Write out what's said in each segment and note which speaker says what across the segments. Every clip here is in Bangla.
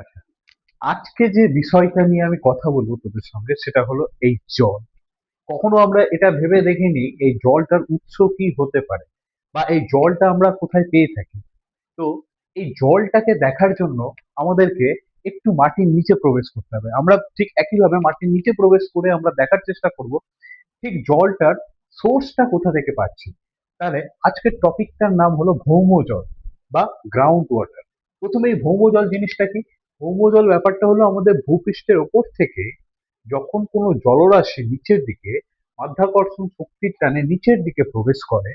Speaker 1: আচ্ছা, আজকে যে বিষয়টা নিয়ে আমি কথা বলবো তোদের সঙ্গে সেটা হলো এই জল। কখনো আমরা এটা ভেবে দেখিনি এই জলটার উৎস কি হতে পারে বা এই জলটা আমরা কোথায় পেয়ে থাকি। তো এই জলটাকে দেখার জন্য আমাদেরকে একটু মাটির নিচে প্রবেশ করতে হবে। আমরা ঠিক একইভাবে মাটির নিচে প্রবেশ করে আমরা দেখার চেষ্টা করব ঠিক জলটার সোর্সটা কোথা থেকে পাচ্ছি। তাহলে আজকের টপিকটার নাম হলো ভৌম জল বা গ্রাউন্ড ওয়াটার। প্রথমে এই ভৌম জল জিনিসটা কি? ভৌম জল ব্যাপারটা হলো আমাদের ভূপৃষ্ঠের ওপর থেকে যখন কোনো জলরাশি নিচের দিকে মাধ্যাকর্ষণ শক্তির টানে নিচের দিকে প্রবেশ করে,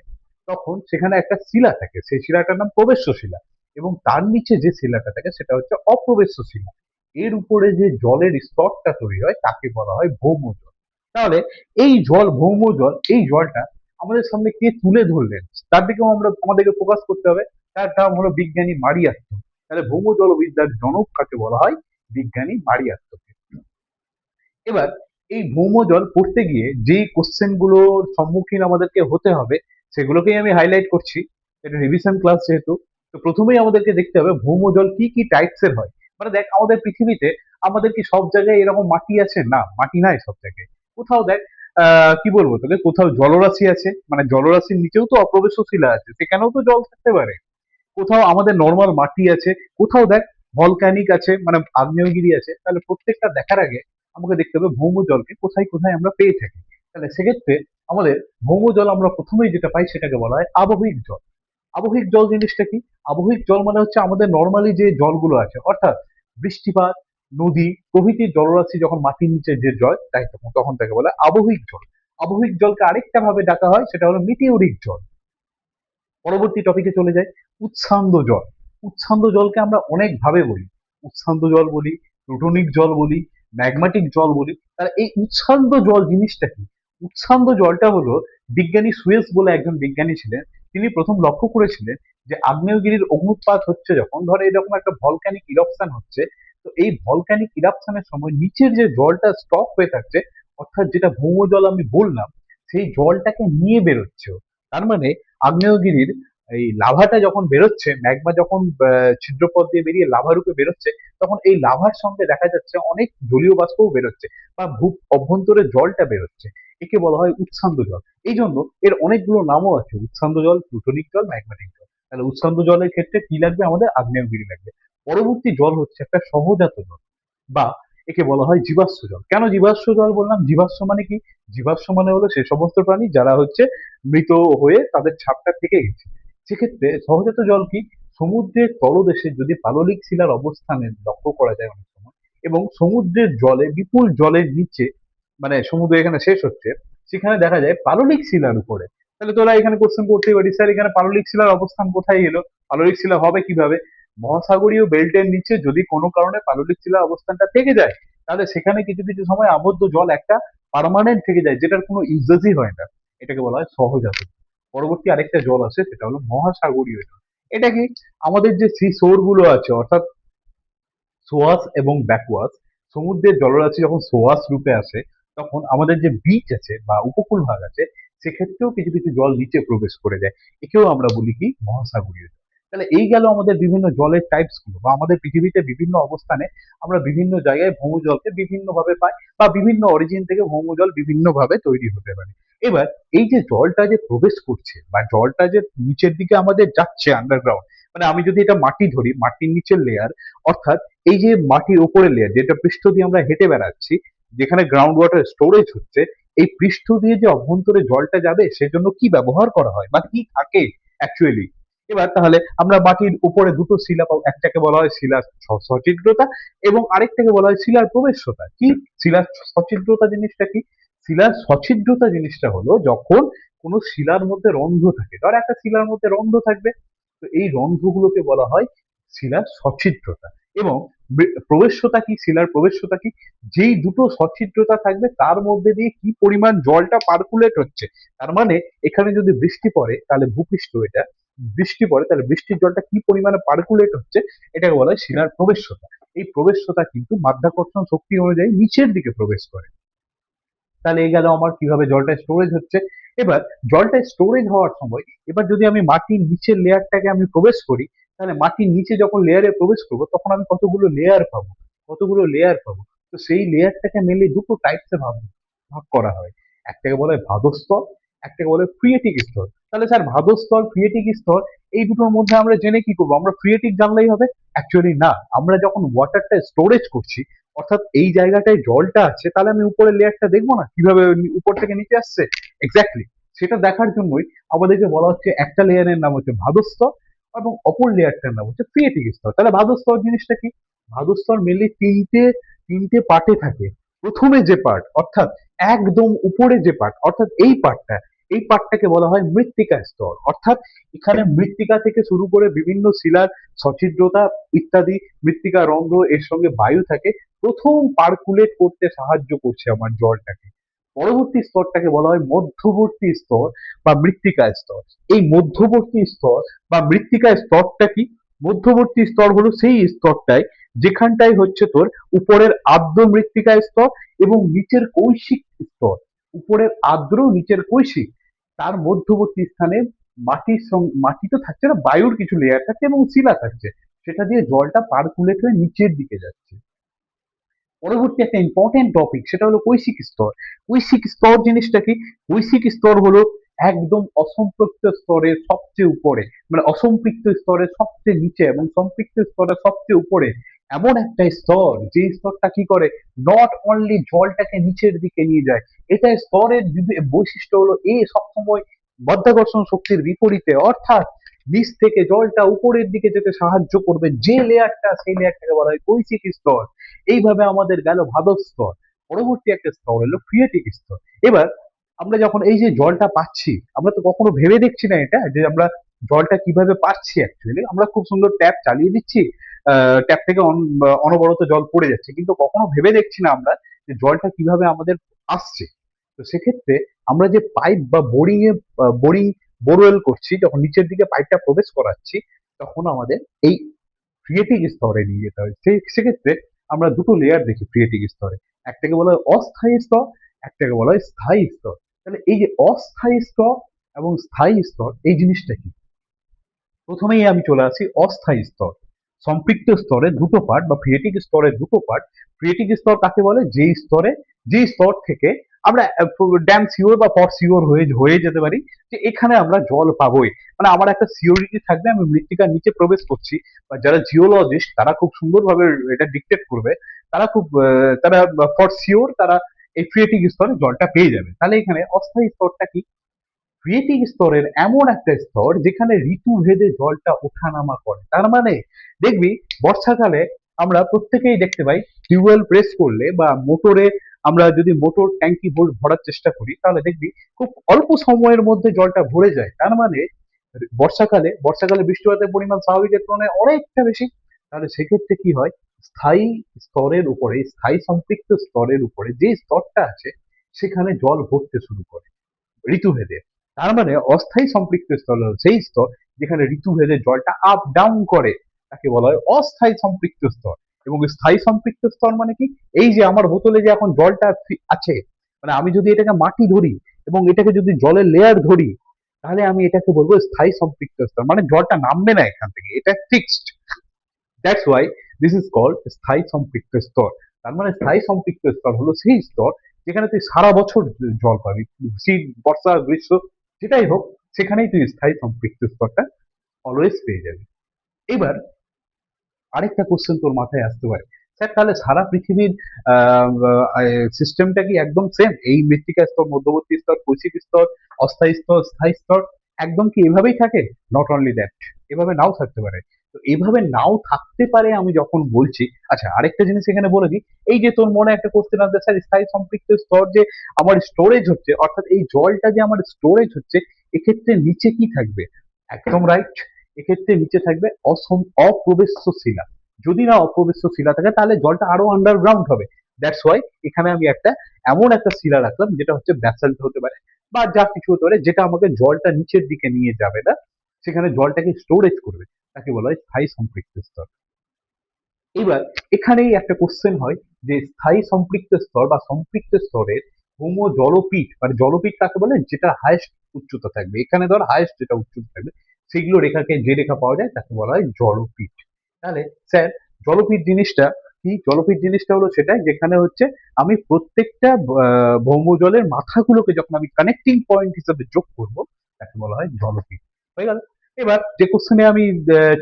Speaker 1: তখন সেখানে একটা শিলা থাকে, সেই শিলাটার নাম প্রবেশ্য শিলা। এবং তার নিচে যে শিলাটা থাকে সেটা হচ্ছে অপ্রবেশ্য শিলা। এর উপরে যে জলের স্তরটা তৈরি হয় তাকে বলা হয় ভৌম জল। তাহলে এই জল, ভৌম জল, এই জলটা আমাদের সামনে কে তুলে ধরলেন তার দিকেও আমাদেরকে ফোকাস করতে হবে। তার নাম হলো বিজ্ঞানী মারিয়াত্তো। তাহলে ভৌম জলবিদ্যার জনক কাকে বলা হয়? বিজ্ঞানী মারিয়াত্তোকে। এবার এই ভৌম জল পড়তে গিয়ে যেই কোশ্চেন গুলোর সম্মুখীন আমাদেরকে হতে হবে সেগুলোকেই আমি হাইলাইট করছি। এটা রিভিশন ক্লাস যেহেতু, তো প্রথমেই আমাদেরকে দেখতে হবে ভৌম জল কি কি টাইপস এর হয়। মানে দেখ, আমাদের পৃথিবীতে আমাদের কি সব জায়গায় এরকম মাটি আছে? না, মাটি নাই সব জায়গায়। কোথাও দেখ, কি বলবো তোকে, কোথাও জলরাশি আছে, মানে জলরাশির নিচেও তো অপ্রবেশ্য শিলা আছে, সেখানেও তো জল থাকতে পারে। কোথাও আমাদের নর্মাল মাটি আছে, কোথাও দেখ ভলক্যানিক আছে, মানে আগ্নেয়গিরি আছে। তাহলে প্রত্যেকটা দেখার আগে আমাকে দেখতে হবে ভৌম জলকে কোথায় কোথায় আমরা পেয়ে থাকি। তাহলে সেক্ষেত্রে আমাদের ভৌম জল আমরা প্রথমেই যেটা পাই সেটাকে বলা হয় আবহিক জল। আবহিক জল জিনিসটা কি? আবহিক জল মানে হচ্ছে আমাদের নর্মালি যে জলগুলো আছে, অর্থাৎ বৃষ্টিপাত, নদী প্রভৃতির জলরাশি যখন মাটির নিচে যে জল তাই তখন তখন তাকে বলে আবহিক জল। আবহিক জলকে আরেকটা ভাবে ডাকা হয়, সেটা হলো মিটিওরিক জল। পরবর্তী টপিকে চলে যাই, উচ্ছ্বান্দ জল। উচ্ছ্বান্দ জলকে আমরা অনেক ভাবে বলি। উচ্ছ্বান্দ জল বলি, প্লুটোনিক জল বলি, ম্যাগমাটিক জল বলি। তাহলে এই উচ্ছ্বান্দ জল জিনিসটা কি? উচ্ছ্বান্দ জলটা হলো, বিজ্ঞানী সুয়েজ বলে একজন বিজ্ঞানী ছিলেন, তিনি প্রথম লক্ষ্য করেছিলেন যে আগ্নেয়গিরির অগ্নুৎপাত হচ্ছে যখন, ধরো এরকম একটা ভলক্যানিক ইরপশন হচ্ছে, তো এই ভলক্যানিক ইরপশনের সময় নিচের যে জলটা স্টক হয়ে থাকছে, অর্থাৎ যেটা ভৌম জল আমি বললাম, সেই জলটাকে নিয়ে বেরোচ্ছে ও। তার মানে আগ্নেয়গিরির এই লাভাটা যখন বেরোচ্ছে, ম্যাগমা যখন ছিদ্রপথ দিয়ে বেরিয়ে লাভা রূপে বেরোচ্ছে, তখন এই লাভার সঙ্গে দেখা যাচ্ছে অনেক জলীয় বাষ্পও বেরোচ্ছে বা ভূ অভ্যন্তরে জলটা বেরোচ্ছে। একে বলা হয় উচ্ছ্বান্দ জল। এই জন্য এর অনেকগুলো নামও আছে, উচ্ছ্বান্দ জল, প্লুটোনিক জল, ম্যাগমাটিক জল। তাহলে উচ্ছ্বান্দ জলের ক্ষেত্রে কি লাগবে? আমাদের আগ্নেয়গিরি লাগবে। পরবর্তী জল হচ্ছে একটা সহজাত জল বা একে বলা হয় জীবাশ্ম জল। কেন জীবাশ্ম জল বললাম? জীবাশ্ম মানে কি? জীবাশ্ম মানে হলো সে সমস্ত প্রাণী যারা হচ্ছে মৃত হয়ে তাদের ছাপটা থেকে গেছে। সেক্ষেত্রে সহজাত জল কি? সমুদ্রের তলদেশে যদি পাললিক শিলার অবস্থানে লক্ষ্য করা যায় অনেক সময়, এবং সমুদ্রের জলে, বিপুল জলের নিচে, মানে সমুদ্র এখানে শেষ হচ্ছে, সেখানে দেখা যায় পাললিক শিলার উপরে। তাহলে তোরা এখানে কোশ্চেন করতেই পারিস, স্যার এখানে পাললিক শিলার অবস্থান কোথায় এলো? পাললিক শিলা হবে কিভাবে? মহাসাগরীয় বেল্টের নিচে যদি কোনো কারণে পাললিক শিলার অবস্থানটা থেকে যায়, তাহলে সেখানে কিছু কিছু সময় আবদ্ধ জল একটা পার্মানেন্ট থেকে যায়, যেটার কোনো ইউজেসই হয় না। এটাকে বলা হয় সহজাত। পরবর্তী আরেকটা জল আছে, সেটা হলো মহাসাগরীয় জল। এটা কি? আমাদের যে সি শোর গুলো আছে, অর্থাৎ সোয়াস এবং ব্যাকওয়াস, সমুদ্রের জলরাশি যখন সোয়াস রূপে আসে, তখন আমাদের যে বিচ আছে বা উপকূল ভাগ আছে, সেক্ষেত্রেও কিছু কিছু জল নিচে প্রবেশ করে যায়। একেও আমরা বলি কি? মহাসাগরীয় জল। তাহলে এই গেল আমাদের বিভিন্ন জলের টাইপস গুলো, বা আমাদের পৃথিবীতে বিভিন্ন অবস্থানে আমরা বিভিন্ন জায়গায় ভৌমজলকে বিভিন্ন ভাবে পাই, বা বিভিন্ন অরিজিন থেকে ভৌমজল বিভিন্ন ভাবে তৈরি হতে পারে। এবার এই যে জলটা যে প্রবেশ করছে বা জলটা যে নিচের দিকে আমাদের যাচ্ছে আন্ডারগ্রাউন্ড, মানে আমি যদি এটা মাটি ধরি, মাটির নিচের লেয়ার, অর্থাৎ এই যে মাটির উপরের লেয়ার যেটা পৃষ্ঠ দিয়ে আমরা হেঁটে বেড়াচ্ছি, যেখানে গ্রাউন্ড ওয়াটার স্টোরেজ হচ্ছে, এই পৃষ্ঠ দিয়ে যে অভ্যন্তরে জলটা যাবে সেজন্য কি ব্যবহার করা হয় বা কি থাকে অ্যাকচুয়ালি। এবার তাহলে আমরা মাটির উপরে দুটো শিলা পাবো, একটাকে বলা হয় শিলার সচ্ছিদ্রতা এবং আরেকটাকে বলা হয় শিলার প্রবেশ্যতা। কি? শিলার সচ্ছিদ্রতা জিনিসটা কি? শিলার সচ্ছিদ্রতা জিনিসটা হলো যখন কোনো শিলার মধ্যে রন্ধ্র থাকে, ধর একটা শিলার মধ্যে রন্ধ্র থাকবে, তো এই রন্ধ্রগুলোকে বলা হয় শিলার সচ্ছিদ্রতা। এবং প্রবেশ্যতা কি? শিলার প্রবেশ্যতা কি? যেই দুটো সচ্ছিদ্রতা থাকবে তার মধ্যে দিয়ে কি পরিমাণ জলটা পার্কুলেট হচ্ছে। তার মানে এখানে যদি বৃষ্টি পড়ে তাহলে ভূপৃষ্ঠ এটা, বৃষ্টি পড়ে তাহলে বৃষ্টির জলটা কি পরিমাণে পার্কুলেট হচ্ছে, এটাকে বলা হয় শিলার প্রবেশ্যতা। এই প্রবেশ্যতা কিন্তু মাধ্যাকর্ষণ শক্তি অনুযায়ী নিচের দিকে প্রবেশ করে। তাহলে এই গেল আমার কিভাবে জলটা স্টোরেজ হচ্ছে। এবার জলটা স্টোরেজ হওয়ার সময়, এবার যদি আমি মাটির নিচের লেয়ারটাকে আমি প্রবেশ করি, তাহলে মাটির নিচে যখন লেয়ারে প্রবেশ করবো তখন আমি কতগুলো লেয়ার পাবো। তো সেই লেয়ারটাকে মেনলি দুটো টাইপসে ভাগ ভাগ করা হয়। একটাকে বলা হয় ভাদস্তর, একটাকে বলা হয় ফ্রিয়েটিক স্তর। তাহলে স্যার ভাদস্তর, ফ্রিয়েটিক স্তর, এই দুটোর মধ্যে আমরা জেনে কি করবো? আমরা ফ্রিয়েটিক জানলেই হবে? অ্যাকচুয়ালি না, আমরা যখন ওয়াটারটা স্টোরেজ করছি, অর্থাৎ এই জায়গাটায় জলটা আছে, তাহলে আমি উপরের লেয়ারটা দেখবো না কিভাবে উপর থেকে নিচে আসছে? এক্স্যাক্টলি, সেটা দেখার জন্যই আমাদেরকে বলা হচ্ছে একটা লেয়ারের নাম হচ্ছে ভাদস্তর এবং অপর লেয়ারটার নাম হচ্ছে ফ্রিয়েটিক স্তর। তাহলে ভাদস্তর জিনিসটা কি? ভাদস্তর মেনলি তিনটে তিনটে পার্টে থাকে। প্রথমে যে পার্ট, অর্থাৎ একদম উপরে যে পার্ট, অর্থাৎ এই পার্টটাকে বলা হয় মৃত্তিকা স্তর। অর্থাৎ এখানে মৃত্তিকা থেকে শুরু করে বিভিন্ন শিলার সছিদ্রতা ইত্যাদি, মৃত্তিকা রন্ধ্র, এর সঙ্গে বায়ু থাকে, প্রথম পার্কুলেট করতে সাহায্য করছে আমার জলটাকে। পরবর্তী স্তরটাকে বলা হয় মধ্যবর্তী স্তর বা মৃত্তিকা স্তর। এই মধ্যবর্তী স্তর বা মৃত্তিকা স্তরটা কি? মধ্যবর্তী স্তর হলো সেই স্তরটায় যেখানটায় হচ্ছে তোর উপরের আর্দ্র মৃত্তিকা স্তর এবং নিচের কৈশিক স্তর। উপরের আর্দ্র, নিচের কৈশিক, তার মধ্যবর্তী স্থানে মাটি তো থাকছে না, বায়ুর কিছু লেয়ার থাকছে এবং শিলা থাকছে, সেটা দিয়ে জলটা পার্কুলেট হয়ে নিচের দিকে যাচ্ছে। পরবর্তী একটা ইম্পর্টেন্ট টপিক, সেটা হলো কৈশিক স্তর। কৈশিক স্তর জিনিসটা কি? কৈশিক স্তর হলো একদম অসম্পৃক্ত স্তরের সবচেয়ে উপরে, মানে অসম্পৃক্ত স্তরের সবচেয়ে নিচে এবং সম্পৃক্ত স্তরের সবচেয়ে উপরে এমন একটা স্তর, যে স্তরটা কি করে, নট অনলি জলটাকে নিচের দিকে নিয়ে যায়, এটা স্তরের বৈশিষ্ট্য হলো সবসময় মাধ্যাকর্ষণ শক্তির বিপরীতে, অর্থাৎ নিচ থেকে জলটা উপরের দিকে যেতে সাহায্য করবে যে লেয়ারটা, সেই লেয়ারটাকে বলা হয় কৈশিক স্তর। এইভাবে আমাদের গেল ভাদক স্তর। পরবর্তী একটা স্তর হলো ফ্রিয়েটিক স্তর। এবার আমরা যখন এই যে জলটা পাচ্ছি, আমরা তো কখনো ভেবে দেখছি না এটা যে আমরা জলটা কিভাবে পাচ্ছি। অ্যাকচুয়ালি আমরা খুব সুন্দর ট্যাপ চালিয়ে দিচ্ছি, ট্যাপ থেকে অনবরত জল পড়ে যাচ্ছে, কিন্তু কখনো ভেবে দেখছি না আমরা যে জলটা কিভাবে আমাদের আসছে। তো সেক্ষেত্রে আমরা যে পাইপ বা বোরিং বোরওয়েল করছি, যখন নিচের দিকে পাইপটা প্রবেশ করাচ্ছি, তখন আমাদের এই ক্রিয়েটিক স্তরে নিয়ে যেতে হয়। সেক্ষেত্রে আমরা দুটো লেয়ার দেখি ক্রিয়েটিক স্তরে। একটাকে বলা হয় অস্থায়ী স্তর, একটাকে বলা হয় স্থায়ী স্তর। তাহলে এই যে অস্থায়ী স্তর এবং স্থায়ী স্তর, এই জিনিসটা কি? প্রথমেই আমি চলে আসি অস্থায়ী স্তর। সম্পৃক্ত স্তরে দুটো পার্ট বা ক্রিয়েটিক স্তরের দুটো পার্ট। ক্রিয়েটিক স্তর কাকে বলে? যেই স্তর থেকে আমরা ড্যাম শিওর বা ফর শিওর হয়ে যেতে পারি যে এখানে আমরা জল পাবোই। মানে আমার একটা সিওরিটি থাকবে, আমি মৃত্তিকার নিচে প্রবেশ করছি, বা যারা জিওলজিস্ট তারা খুব সুন্দরভাবে এটা ডিকটেট করবে, তারা ফর শিওর তারা এই ক্রিয়েটিক স্তরে জলটা পেয়ে যাবে। তাহলে এখানে অস্থায়ী স্তরটা কি? ক্রিয়েটিক স্তরের এমন একটা স্তর যেখানে ঋতু ভেদে জলটা ওঠানামা করে। তার মানে দেখবি বর্ষাকালে আমরা প্রত্যেকেই দেখতে পাই, টিউবওয়েল প্রেস করলে বা মোটরে, আমরা যদি মোটর ট্যাঙ্কি ভরার চেষ্টা করি, তাহলে দেখবি খুব অল্প সময়ের মধ্যে জলটা ভরে যায়। তার মানে বর্ষাকালে বৃষ্টিপাতের পরিমাণ স্বাভাবিকের তুলনায় অনেকটা বেশি। তাহলে সেক্ষেত্রে কি হয়, স্থায়ী স্তরের উপরে, স্থায়ী সম্পৃক্ত স্তরের উপরে যে স্তরটা আছে, সেখানে জল ভরতে শুরু করে ঋতুভেদে। তার মানে অস্থায়ী সম্পৃক্ত স্তর হলো সেই স্তর যেখানে ঋতুভেদে জলটা আপ ডাউন করে, তাকে বলা হয় অস্থায়ী সম্পৃক্ত স্তর। এবং স্থায়ী সম্পৃক্ত স্তর মানে কি? এই যে আমার বোতলে যে এখন জলটা আছে, মানে আমি যদি এটাকে মাটি ধরি এবং এটাকে যদি জলের লেয়ার ধরি, তাহলে আমি এটাকে বলবো স্থায়ী সম্পৃক্ত স্তর। মানে জলটা নামবে না এখান থেকে, এটা fixed. That's why this is called স্থায়ী সম্পৃক্ত স্তর। তার মানে স্থায়ী সম্পৃক্ত স্তর হলো সেই স্তর যেখানে তুই সারা বছর জল পাবি, শীত, বর্ষা, গ্রীষ্ম, যেটাই হোক, সেখানেই তুই স্থায়ী সম্পৃক্ত স্তরটা অলওয়েজ পেয়ে যাবি। এবার আরেকটা কোশ্চেন তোর মাথায় আসতে পারে, স্যার তাহলে সারা পৃথিবীর সিস্টেমটা কি একদম সেম? এই মৃত্তিকা স্তর, মধ্যবর্তী স্তর, কৈশিক স্তর, অস্থায়ী স্তর, স্থায়ী স্তর একদম কি এভাবেই থাকে? নট অনলি দ্যাট, এভাবে নাও থাকতে পারে। তো এভাবে নাও থাকতে পারে আমি যখন বলছি, আচ্ছা আরেকটা জিনিস এখানে বলে দিই, এই যে তোর মনে একটা কোশ্চেন আসবে, স্যার স্থায়ী সম্পৃক্ত স্তর যে আমার স্টোরেজ হচ্ছে, অর্থাৎ এই জলটা যে আমার স্টোরেজ হচ্ছে, এক্ষেত্রে নিচে কি থাকবে? একদম রাইট, এক্ষেত্রে নিচে থাকবে অপ্রবেশ্য শিলা। যদি না অপ্রবেশ্য শিলা থাকে, তাহলে জলটা আরো আন্ডারগ্রাউন্ড হবে। দ্যাটস ওয়াই এখানে আমি এমন একটা শিলা রাখলাম, যেটা হচ্ছে ব্যাসাল্ট হতে পারে বা যা কিছু হতে পারে, যেটা আমাকে জলটা নিচের দিকে নিয়ে যাবে না, সেখানে জলটাকে স্টোরেজ করবে, তাকে বলা হয় স্থায়ী সম্পৃক্ত স্তর। এবার এখানেই একটা কোশ্চেন হয় যে স্থায়ী সম্পৃক্ত স্তর বা সম্পৃক্ত স্তরের ভৌম জলপীঠ, মানে জলপীঠ কাকে বলে? যেটা হাইয়েস্ট উচ্চতা থাকবে, এখানে ধর হাইয়েস্ট যেটা উচ্চতা থাকবে, সেগুলো রেখাকে যে রেখা পাওয়া যায় তাকে বলা হয় জলপীঠ। তাহলে স্যার, জলপীঠ জিনিসটা কি? জলপীঠ জিনিসটা হলো সেটাই যেখানে হচ্ছে আমি প্রত্যেকটা ভৌমজলের মাথাগুলোকে যখন আমি কানেক্টিং পয়েন্ট হিসেবে যোগ করব তাকে বলা হয় জলপীঠ। হয়ে গেল। এবার যে কোশ্চেনে আমি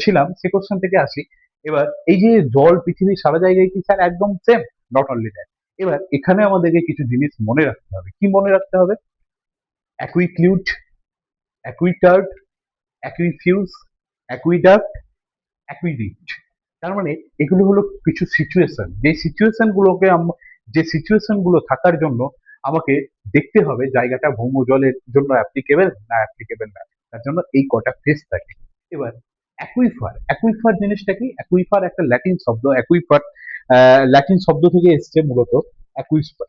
Speaker 1: ছিলাম সে কোশ্চেন থেকে আসি। এবার এই যে জল পৃথিবীর সারা জায়গায় কি স্যার একদম সেম? Not only that. এবার এখানে আমাদেরকে কিছু জিনিস মনে রাখতে হবে। কি মনে রাখতে হবে? অ্যাকুইক্লিউট, অ্যাকুইটার্ড, অ্যাকুইফিউজ, অ্যাকুইডাক্ট, অ্যাকুইডিক্ট। তার মানে এগুলো হলো কিছু সিচুয়েশন, যে সিচুয়েশন গুলো থাকার জন্য আমাকে দেখতে হবে জায়গাটা ভৌমজলের জন্য অ্যাপ্লিকেবল না অ্যাপ্লিকেবল না। তার জন্য এই কটা ফেজ থাকে। এবার অ্যাকুইফার, অ্যাকুইফার জিনিসটা কি? অ্যাকুইফার একটা ল্যাটিন শব্দ। অ্যাকুইফার ল্যাটিন শব্দ থেকে এসছে মূলত।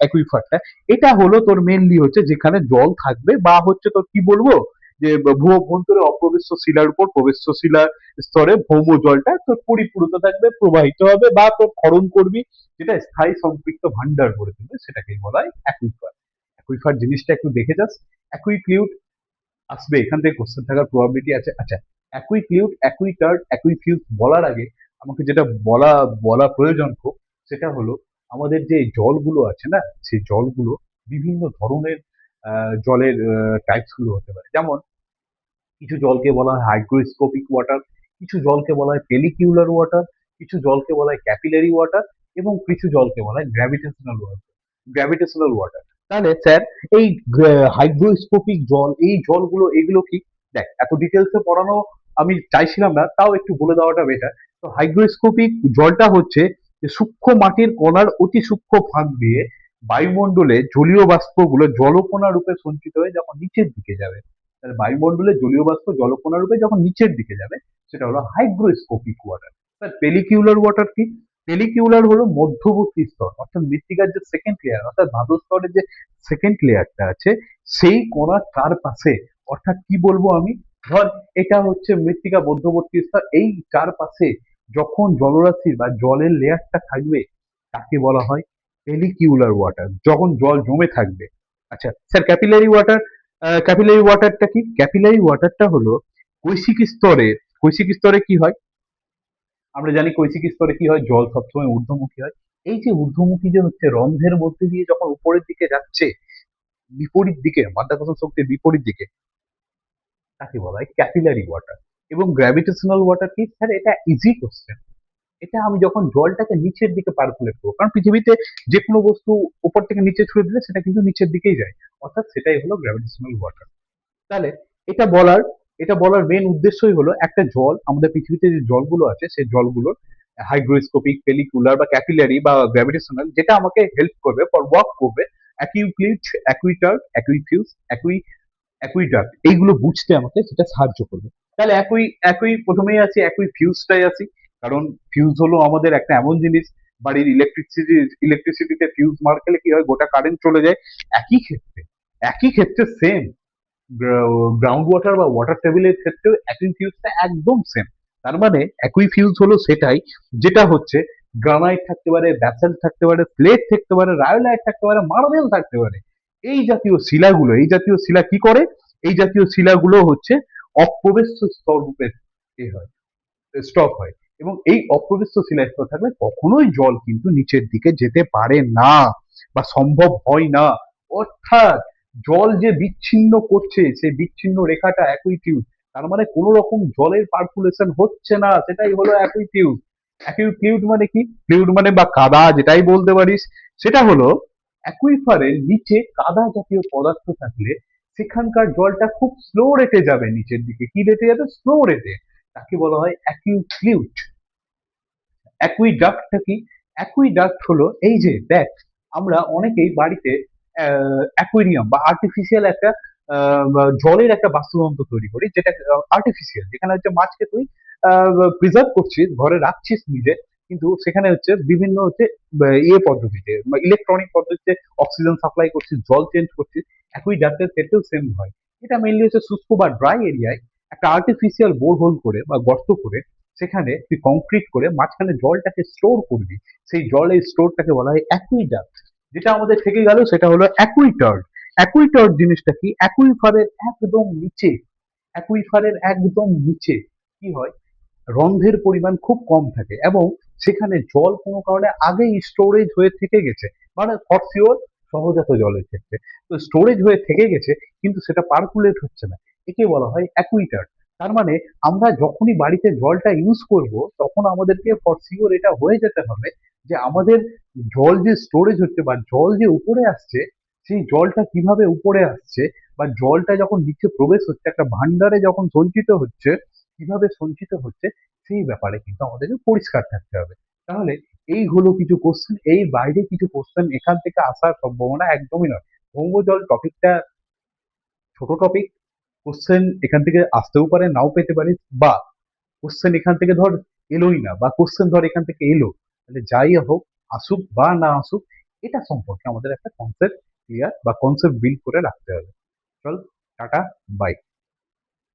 Speaker 1: অ্যাকুইফারটা এটা হলো তোর মেনলি হচ্ছে যেখানে জল থাকবে বা হচ্ছে তোর কি বলবো যে ভূঅভ্যন্তরে অপ্রবিষ্ট শিলার উপর প্রবিষ্ট শিলার স্তরে ভৌম জলটা তোর পরিপূরিত থাকবে, প্রবাহিত হবে বা তোর ক্ষরণ করবি, যেটা স্থায়ী সম্পৃক্ত ভান্ডার করে তুলবে, সেটাকেই বলা হয় অ্যাকুইফার। অ্যাকুইফার জিনিসটা একটু দেখে যাস। অ্যাকুইক্লিউড আসবে, এখান থেকে কোশ্চেন থাকার প্রবাবিলিটি আছে। আচ্ছা, অ্যাকুইক্লিউড, অ্যাকুইটার্ড, অ্যাকুইফিউজ বলার আগে আমাকে যেটা বলা বলা প্রয়োজন খুব, সেটা হলো আমাদের যে জলগুলো আছে না, সেই জলগুলো বিভিন্ন ধরনের জলের টাইপস গুলো হতে পারে। যেমন কিছু জলকে বলা হয় হাইগ্রোস্কোপিক ওয়াটার, কিছু জলকে বলা হয় পেলিকিউলার ওয়াটার, কিছু জলকে বলা হয় ক্যাপিলারি ওয়াটার এবং কিছু জলকে বলা হয় গ্র্যাভিটেশনাল ওয়াটার। Gravitational water. তাহলে স্যার এই হাইগ্রোস্কোপিক জল, এই জলগুলো এগুলো কি? দেখ, এত ডিটেলসে পড়ানো আমি চাইছিলাম না, তাও একটু বলে দেওয়াটা বেটার। তো হাইগ্রোস্কোপিক জলটা হচ্ছে যে সূক্ষ্ম মাটির কণার অতি সূক্ষ্ম ফাঁক দিয়ে বায়ুমণ্ডলে জলীয় বাষ্পগুলো জলকণা রূপে সঞ্চিত হয়ে যখন নিচের দিকে যাবে, তাহলে বায়ুমণ্ডলে জলীয় বাষ্প জলকণা রূপে যখন নিচের দিকে যাবে সেটা হলো হাইগ্রোস্কোপিক ওয়াটার। স্যার, পেলিকিউলার ওয়াটার কি? পেলিকিউলার হলো মধ্যবর্তী স্তর, অর্থাৎ মৃত্তিকার যে সেকেন্ড লেয়ার, অর্থাৎ ধাতু স্তরের যে সেকেন্ড লেয়ারটা আছে সেই কণার চারপাশে, অর্থাৎ কি বলবো আমি, ধর এটা হচ্ছে মৃত্তিকা মধ্যবর্তী স্তর, এই চারপাশে যখন জলরাশি বা জলের লেয়ারটা থাকবে তাকে বলা হয় পেলিকিউলার ওয়াটার, যখন জল জমে থাকবে। আচ্ছা স্যার, ক্যাপিলারি ওয়াটার, ক্যাপিলারি ওয়াটারটা কি? ক্যাপিলারি ওয়াটারটা হলো কৈশিক স্তরে, কৈশিক স্তরে কি হয়? আমরা জানি কৈশিক স্তরে কি হয়, জল সবসময় ঊর্ধ্বমুখী হয়। এই যে ঊর্ধ্বমুখী যে হচ্ছে রন্ধ্রের মধ্যে দিয়ে যখন উপরের দিকে যাচ্ছে, বিপরীত দিকে, মাধ্যাকর্ষণ শক্তির বিপরীত দিকে, তাকে বলা হয় ক্যাপিলারি ওয়াটার। এবং গ্র্যাভিটেশনাল ওয়াটার কি? স্যার, এটা ইজি কোশ্চেন। এটা আমি যখন জলটাকে নিচের দিকে পার্কুলেট করবো, কারণ পৃথিবীতে যে কোনো বস্তু উপর থেকে নিচে ছুড়ে দিলে সেটা কিন্তু নিচের দিকেই যায়, অর্থাৎ সেটাই হলো গ্র্যাভিটেশনাল ওয়াটার। তাহলে এটা বলার এটা বলার মেন উদ্দেশ্যই হলো একটা জল, আমাদের পৃথিবীতে যে জলগুলো আছে সেই জলগুলোর হাইগ্রোস্কোপিক, পেলিকুলার বা ক্যাপিলারি বা গ্র্যাভিটেশনাল, যেটা আমাকে হেল্প করবে ফর ওয়ার্ক করবে অ্যাকিউক্লিট, অ্যাকুইটার্ড, অ্যাকুইফিউজ, অ্যাকুইডাক্ট, এইগুলো বুঝতে আমাকে সেটা সাহায্য করবে। তাহলে একই একই প্রথমেই আছি, একই ফিউজটাই আছি। কারণ ফিউজ হলো আমাদের একটা এমন জিনিস, বাড়ির ইলেকট্রিসিটিতে ফিউজ মার খেলে কি হয়, গোটা কারেন্ট চলে যায়। একই ক্ষেত্রে একই ক্ষেত্রে সেম গ্রাউন্ড ওয়াটার বা ওয়াটার টেবিলের ক্ষেত্রেও একই ফিউজটা একদম সেম। তার মানে একই ফিউজ হলো সেটাই যেটা হচ্ছে গ্রানাইট থাকতে পারে, ব্যাসল্ট থাকতে পারে, প্লেট থাকতে পারে, রায়োলাইট থাকতে পারে, মার্বেল থাকতে পারে। এই জাতীয় শিলা কি করে? এই জাতীয় শিলাগুলো হচ্ছে অপ্রবেশ্য স্তর রূপে হয়, স্টক হয়। এবং এই অপ্রবেশ্য শিলাস্তর থাকলে কখনোই জল কিন্তু নিচের দিকে যেতে পারে না বা সম্ভব হয় না। অর্থাৎ জল যে বিচ্ছিন্ন করছে সেই বিচ্ছিন্ন রেখাটা অ্যাকুইটিউড, তার মানে কোনো রকম জলের পার্কুলেশন হচ্ছে না, সেটাই হলো অ্যাকুইটিউড। অ্যাকুইটিউড মানে কি? ফ্লুইড মানে বা কাদা যেটাই বলতে পারিস, সেটা হলো অ্যাকুইফারের নিচে কাদা জাতীয় পদার্থ থাকলে সেখানকার জলটা খুব স্লো রেটে যাবে নিচের দিকে। কি রেটে যাবে? স্লো রেটে। তাকে বলা হয় অ্যাকিউক্লিউট। অ্যাকুইডাক্টটা কি? অ্যাকুইডাক্ট হলো এই যে দেখ, আমরা অনেকেই বাড়িতে অ্যাকুয়ারিয়াম বা আর্টিফিশিয়াল একটা জলের একটা বাস্তুতন্ত্র তৈরি করি, যেটা আর্টিফিশিয়াল, যেখানে হচ্ছে মাছকে তুই প্রিজার্ভ করছিস, ঘরে রাখছিস নিজে, কিন্তু সেখানে হচ্ছে বিভিন্ন হচ্ছে ইয়ে পদ্ধতিতে, ইলেকট্রনিক পদ্ধতিতে অক্সিজেন সাপ্লাই করছিস, জল চেঞ্জ করছিস। অ্যাকুইডাক্টের ক্ষেত্রেও সেম হয়। এটা মেনলি হচ্ছে শুষ্ক বা ড্রাই এরিয়ায় একটা আর্টিফিশিয়াল বোরহোল করে বা গর্ত করে সেখানে তুই কংক্রিট করে মাঝখানে জলটাকে স্টোর করবি। সেই জলের স্টোরটাকে বলা হয় অ্যাকুইডাক্ট। যেটা আমাদের থেকে গেল সেটা হলো অ্যাকুইটার্ড। অ্যাকুইটার্ড জিনিসটা কি? অ্যাকুইফারের একদম নিচে, অ্যাকুইফারের একদম নিচে কি হয়, রন্ধ্রের পরিমাণ খুব কম থাকে এবং সেখানে জল কোনো কারণে আগেই স্টোরেজ হয়ে থেকে গেছে, মানে ফর শিওর সহজাত জলের ক্ষেত্রে তো স্টোরেজ হয়ে থেকে গেছে, কিন্তু সেটা পার্কুলেট হচ্ছে না। একে বলা হয় অ্যাকুইটার। তার মানে আমরা যখনই বাড়িতে জলটা ইউজ করব, তখন আমাদেরকে ফর শিওর এটা হয়ে যেতে হবে যে আমাদের জল যে স্টোরেজ হচ্ছে বা জল যে উপরে আসছে, সেই জলটা কিভাবে উপরে আসছে, বা জলটা যখন নিচে প্রবেশ হচ্ছে একটা ভান্ডারে যখন সঞ্চিত হচ্ছে, কিভাবে সঞ্চিত হচ্ছে, সেই ব্যাপারে কিন্তু আমাদেরকে পরিষ্কার থাকতে হবে। তাহলে এই হলো কিছু কোশ্চেন, এই বাইরে কিছু কোশ্চেন এখান থেকে আসার সম্ভাবনা একদমই নয়। ভৌমজল টপিকটা ছোট টপিক, কোশ্চেন এখান থেকে আসতেও পারে, নাও পেতে পারিস, বা কোশ্চেন এখান থেকে ধর এলোই না, বা কোশ্চেন ধর এখান থেকে এলো, তাহলে যাই হোক, আসুক বা না আসুক, এটা সম্পর্কে আমাদের একটা কনসেপ্ট ক্লিয়ার বা কনসেপ্ট বিল্ড করে রাখতে হবে। চল, টাটা, বাই।